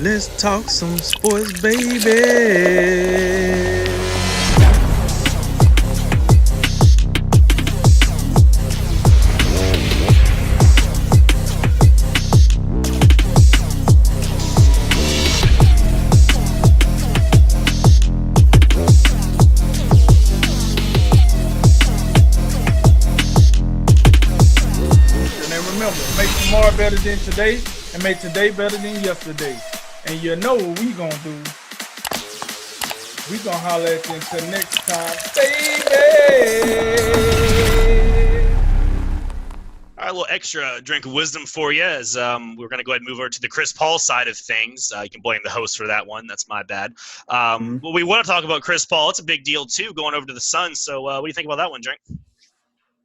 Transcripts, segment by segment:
Let's talk some sports, baby. And remember, make tomorrow better than today and make today better than yesterday. And you know what we gonna do. We gonna holler at you until next time, baby. All right, a little extra drink of wisdom for you as we're going to go ahead and move over to the Chris Paul side of things. You can blame the host for that one. That's my bad. But we want to talk about Chris Paul. It's a big deal, too, going over to the Suns. So what do you think about that one, Drink?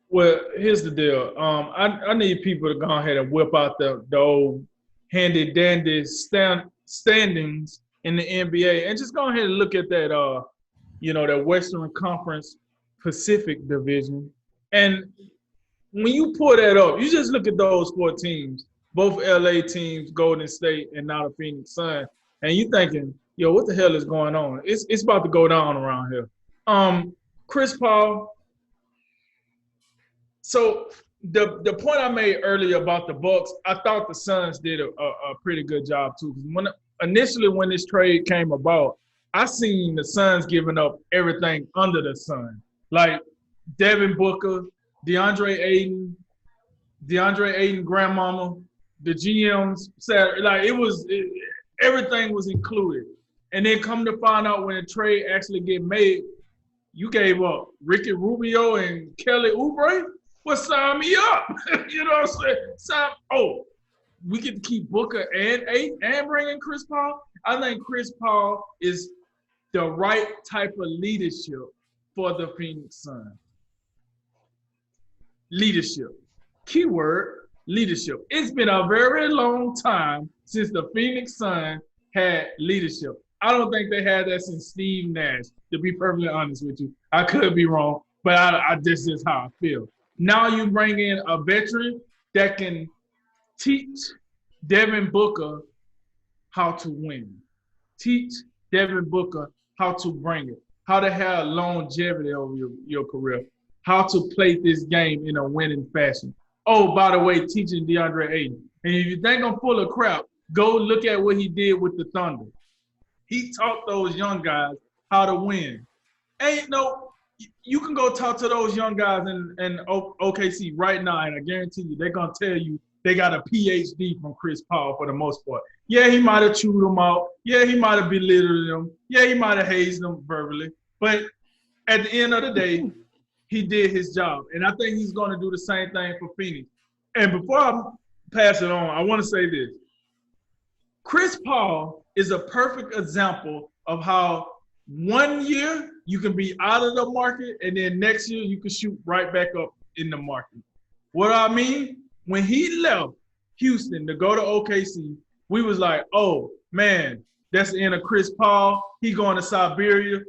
Well, here's the deal. I need people to go ahead and whip out the old handy-dandy standings in the NBA and just go ahead and look at that, that Western Conference Pacific Division. And when you pull that up, you just look at those four teams, both LA teams, Golden State, and now the Phoenix Suns, and you thinking, yo, what the hell is going on? It's about to go down around here. Chris Paul. So the point I made earlier about the Bucks, I thought the Suns did a pretty good job too. When this trade came about, I seen the Suns giving up everything under the sun, like Devin Booker, DeAndre Ayton, grandmama, the GM's salary, like everything was included. And then come to find out when the trade actually get made, you gave up Ricky Rubio and Kelly Oubre. Well, sign me up. You know what I'm saying? We get to keep Booker and Ayton and bring in Chris Paul. I think Chris Paul is the right type of leadership for the Phoenix Suns. Leadership. Keyword, leadership. It's been a very long time since the Phoenix Suns had leadership. I don't think they had that since Steve Nash, to be perfectly honest with you. I could be wrong, but this is how I feel. Now you bring in a veteran that can teach Devin Booker how to win. Teach Devin Booker how to bring it, how to have longevity over your career, how to play this game in a winning fashion. Oh, by the way, teaching DeAndre Ayton. And if you think I'm full of crap, go look at what he did with the Thunder. He taught those young guys how to win. You can go talk to those young guys in OKC right now, and I guarantee you they're going to tell you they got a PhD from Chris Paul for the most part. Yeah, he might have chewed them out. Yeah, he might have belittled them. Yeah, he might have hazed them verbally. But at the end of the day, he did his job. And I think he's going to do the same thing for Phoenix. And before I pass it on, I want to say this. Chris Paul is a perfect example of how 1 year you can be out of the market, and then next year you can shoot right back up in the market. What I mean, when he left Houston to go to OKC, we was like, oh, man, that's the end of Chris Paul. He going to Siberia,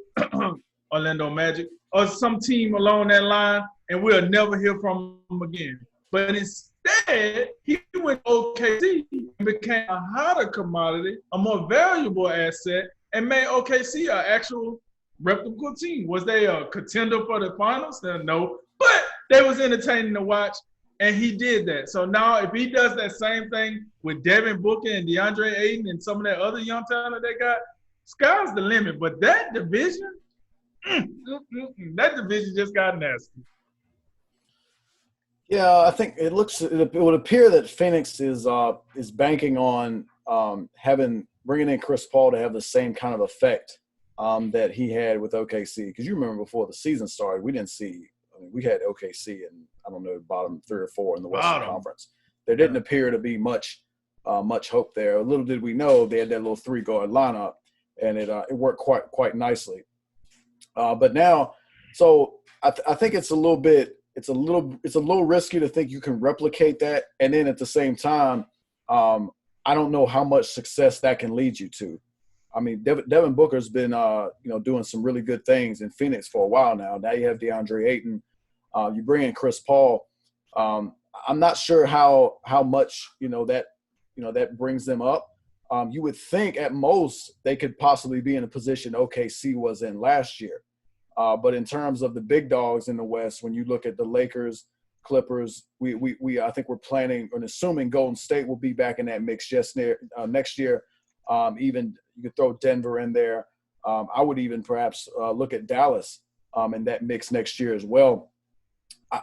Orlando Magic, or some team along that line, and we'll never hear from him again. But instead, he went to OKC and became a hotter commodity, a more valuable asset, and made OKC an actual reputable team. Was they a contender for the finals? No. But they was entertaining to watch, and he did that. So now if he does that same thing with Devin Booker and DeAndre Ayton and some of that other young talent they got, sky's the limit. But that division, that division just got nasty. Yeah, I think it would appear that Phoenix is banking on bringing in Chris Paul to have the same kind of effect that he had with OKC. Because you remember before the season started, we had OKC in, I don't know, bottom 3 or 4 in the Western Conference. There didn't appear to be much hope there. Little did we know they had that little 3-guard lineup, and it worked quite nicely. But now, so I think it's a little risky to think you can replicate that, and then at the same time, I don't know how much success that can lead you to. I mean, Devin Booker's been doing some really good things in Phoenix for a while now. Now you have DeAndre Ayton. You bring in Chris Paul. I'm not sure how much that brings them up. You would think at most they could possibly be in a position OKC was in last year. But in terms of the big dogs in the West, when you look at the Lakers, Clippers, we I think we're planning and assuming Golden State will be back in that mix next year. Even you could throw Denver in there. I would even perhaps look at Dallas in that mix next year as well.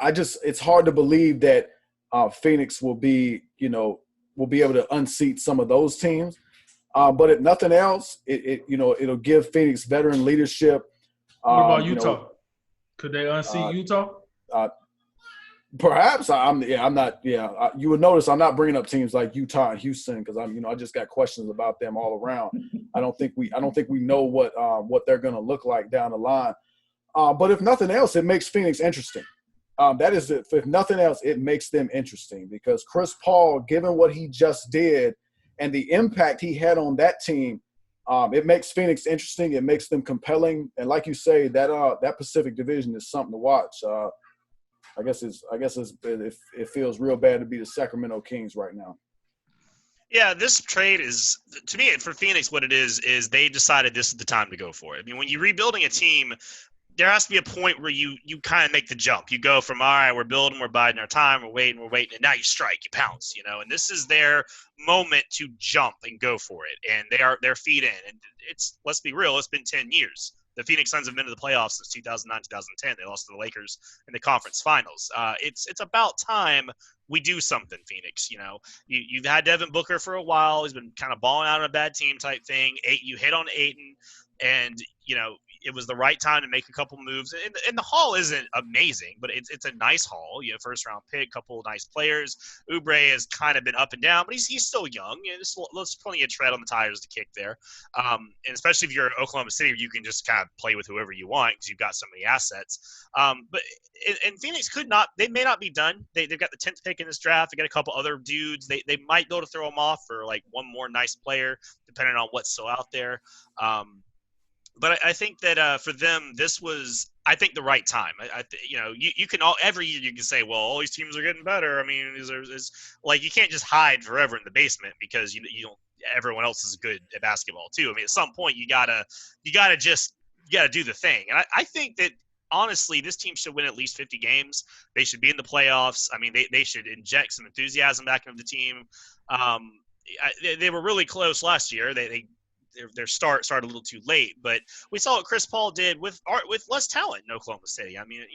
It's hard to believe that Phoenix will be able to unseat some of those teams. But if nothing else, it'll give Phoenix veteran leadership. What about Utah? Could they unseat Utah? Perhaps I'm not. Yeah, you would notice I'm not bringing up teams like Utah and Houston because I just got questions about them all around. I don't think we know what they're going to look like down the line. But if nothing else, it makes Phoenix interesting. That is, if nothing else, it makes them interesting because Chris Paul, given what he just did and the impact he had on that team, it makes Phoenix interesting. It makes them compelling, and like you say, that Pacific Division is something to watch. I guess it feels real bad to be the Sacramento Kings right now. Yeah, this trade is, to me, for Phoenix, what it is they decided this is the time to go for it. I mean, when you're rebuilding a team, there has to be a point where you kind of make the jump. You go from, all right, we're building, we're biding our time, we're waiting, and now you strike, you pounce, and this is their moment to jump and go for it. And they're feet in. And let's be real, it's been 10 years. The Phoenix Suns have been to the playoffs since 2009, 2010. They lost to the Lakers in the conference finals. It's about time we do something, Phoenix. You've had Devin Booker for a while. He's been kind of balling out on a bad team type thing. You hit on Ayton, and it was the right time to make a couple moves. And the haul isn't amazing, but it's a nice haul. First round pick, couple of nice players. Oubre has kind of been up and down, but he's still young. There's plenty of tread on the tires to kick there. And especially if you're in Oklahoma City, you can just kind of play with whoever you want because you've got so many assets. But Phoenix they may not be done. They've got the 10th pick in this draft. They got a couple other dudes. They might be able to throw them off for like one more nice player, depending on what's still out there. But I think that for them, this was, I think, the right time. You can every year you can say, well, all these teams are getting better. I mean, is like you can't just hide forever in the basement because you don't. Everyone else is good at basketball too. I mean, at some point you gotta do the thing. And I think that honestly, this team should win at least 50 games. They should be in the playoffs. I mean, they should inject some enthusiasm back into the team. They were really close last year. Their start started a little too late, but we saw what Chris Paul did with less talent in Oklahoma City. I mean,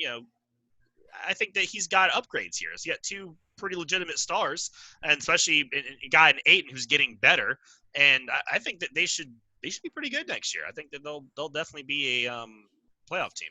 I think that he's got upgrades here. He's got two pretty legitimate stars, and especially a guy in Ayton who's getting better. And I think that they should be pretty good next year. I think that they'll definitely be a playoff team.